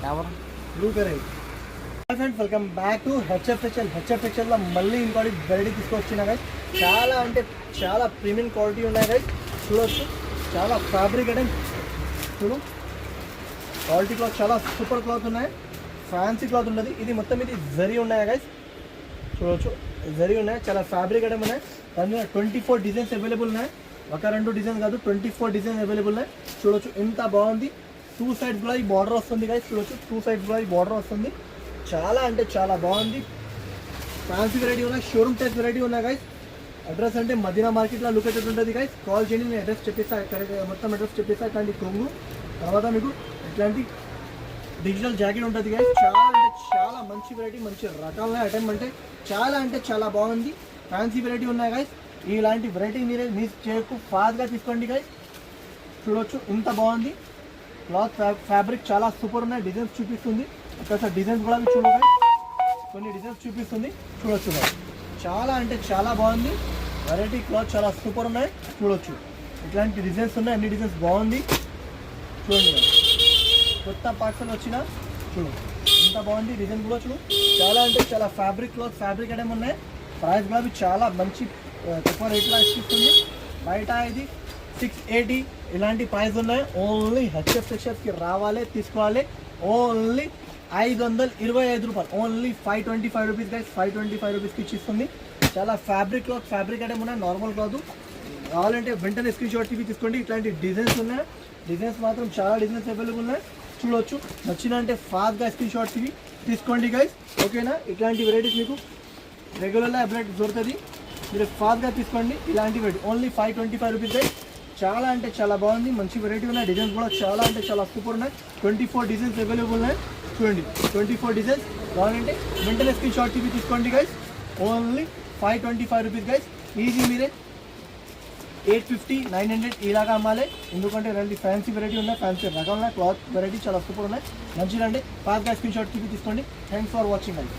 Blue colour. Friends welcome back to హెచ్ఎఫ్హెచ్ఎల్లో మళ్ళీ ఇంకోటి వెరైటీ తీసుకొచ్చినా గైస్. చాలా అంటే చాలా ప్రీమియం క్వాలిటీ ఉన్నాయి గైస్. చూడొచ్చు, చాలా ఫ్యాబ్రిక్ అంటే చూడు, క్వాలిటీ క్లాత్ చాలా సూపర్ క్లాత్ ఉన్నాయి, ఫ్యాన్సీ క్లాత్ ఉన్నది. ఇది మొత్తం ఇది జరీ ఉన్నాయి గైస్. చూడవచ్చు, జరీ ఉన్నాయి, చాలా ఫ్యాబ్రిక్ ఐటమ్ ఉన్నాయి. దాని మీద 24 డిజైన్స్ అవైలబుల్ ఉన్నాయి. ఒక రెండు డిజైన్ కాదు, 24 డిజైన్స్ అవైలబుల్ ఉన్నాయి. చూడొచ్చు ఎంత బాగుంది. 2 సైడ్స్ కూడా ఈ బార్డర్ వస్తుంది గైస్. చూడొచ్చు, 2 సైడ్స్ కూడా ఈ బార్డర్ వస్తుంది. చాలా అంటే చాలా బాగుంది. ఫ్యాన్సీ వెరైటీ ఉన్నాయి, షోరూమ్ టైప్ వెరైటీ ఉన్నాయి గైస్. అడ్రస్ అంటే మదీనా మార్కెట్లో లొకేటెడ్ ఉంటుంది గైస్. కాల్ చేయండి, నేను అడ్రస్ చెప్పేస్తా, కరెక్ట్ మొత్తం అడ్రస్ చెప్పేస్తా. ఇట్లాంటి కొంగు తర్వాత మీకు ఇట్లాంటి డిజిటల్ జాకెట్ ఉంటుంది గైస్. చాలా అంటే చాలా మంచి వెరైటీ, మంచి రకాల ఐటమ్ అంటే చాలా బాగుంది. ఫ్యాన్సీ వెరైటీ ఉన్నాయి గైస్. ఇలాంటి వెరైటీ మీరే మిస్ చేయకు, ఫాస్ట్గా తీసుకోండి గైస్. చూడొచ్చు ఎంత బాగుంది. క్లాత్ ఫ్యాబ్రిక్ చాలా సూపర్ ఉన్నాయి. డిజైన్స్ చూపిస్తుంది ఒకసారి, డిజైన్స్ కూడా చూడండి, కొన్ని డిజైన్స్ చూపిస్తుంది. చూడొచ్చు గైస్, చాలా అంటే చాలా బాగుంది. వెరైటీ క్లాత్ చాలా సూపర్ ఉన్నాయి. చూడొచ్చు ఇట్లాంటి డిజైన్స్ ఉన్నాయి, అన్ని డిజైన్స్ బాగుంది. చూడండి, కొత్త పార్సల్ వచ్చిన చూడు ఎంత బాగుంది. డిజైన్ కూడా చూడు, చాలా అంటే చాలా ఫ్యాబ్రిక్ క్లాత్ ఫ్యాబ్రిక్ ఐటమ్ ఉన్నాయి. ప్రైస్ కూడా చాలా మంచి తక్కువ రేట్లో ఇస్తుంది. బయట ఇది 680 ఇలాంటి ప్రైస్ ఉన్నాయి. ఓన్లీ హెచ్ఎఫ్కి రావాలి, తీసుకోవాలి. ఓన్లీ 525 రూపాయలు, ఓన్లీ 525 రూపీస్ గైస్. 525 రూపీస్కి ఇచ్చిస్తుంది. చాలా ఫ్యాబ్రిక్ క్లాత్ ఫ్యాబ్రిక్ ఐటమ్ ఉన్నాయి, నార్మల్ క్లాత్. కావాలంటే వెంటనే స్క్రీన్ షాట్ తీసి తీసుకోండి. ఇట్లాంటి డిజైన్స్ ఉన్నాయి, డిజైన్స్ మాత్రం చాలా డిజైన్స్ అవైలబుల్ ఉన్నాయి. చూడవచ్చు, నచ్చిన అంటే ఫాస్ట్గా స్క్రీన్ షాట్ తీసి తీసుకోండి గైస్. ఓకేనా, ఇట్లాంటి వెరైటీస్ మీకు రెగ్యులర్గా అవైలబుల్ దొరుకుతుంది. మీరు ఫాస్ట్గా తీసుకోండి. ఇలాంటి వెరైటీ ఓన్లీ 525 రూపీస్ గైస్. చాలా అంటే చాలా బాగుంది, మంచి వెరైటీ ఉన్నాయి. డిజైన్స్ కూడా చాలా అంటే చాలా సూపర్ ఉన్నాయి. 24 డిజైన్స్ అవైలబుల్ ఉన్నాయి. చూడండి, 24 డిజైన్స్. కావాలంటే వెంటనే స్క్రీన్ షాట్ తీసి తీసుకోండి guys. Only 525 rupees guys. Easy మీరే 850, 900 ఇలాగా అమ్మాలి. ఎందుకంటే రెండు ఫ్యాన్సీ వెరైటీ ఉన్నాయి, ఫ్యాన్సీ రకాలు ఉన్నాయి. క్లాత్ వెరైటీ చాలా సూపర్ ఉన్నాయి. మంచిగా అంటే ఫాస్ట్గా స్క్రీన్ షాట్ తీసి తీసుకోండి. Thanks for watching guys.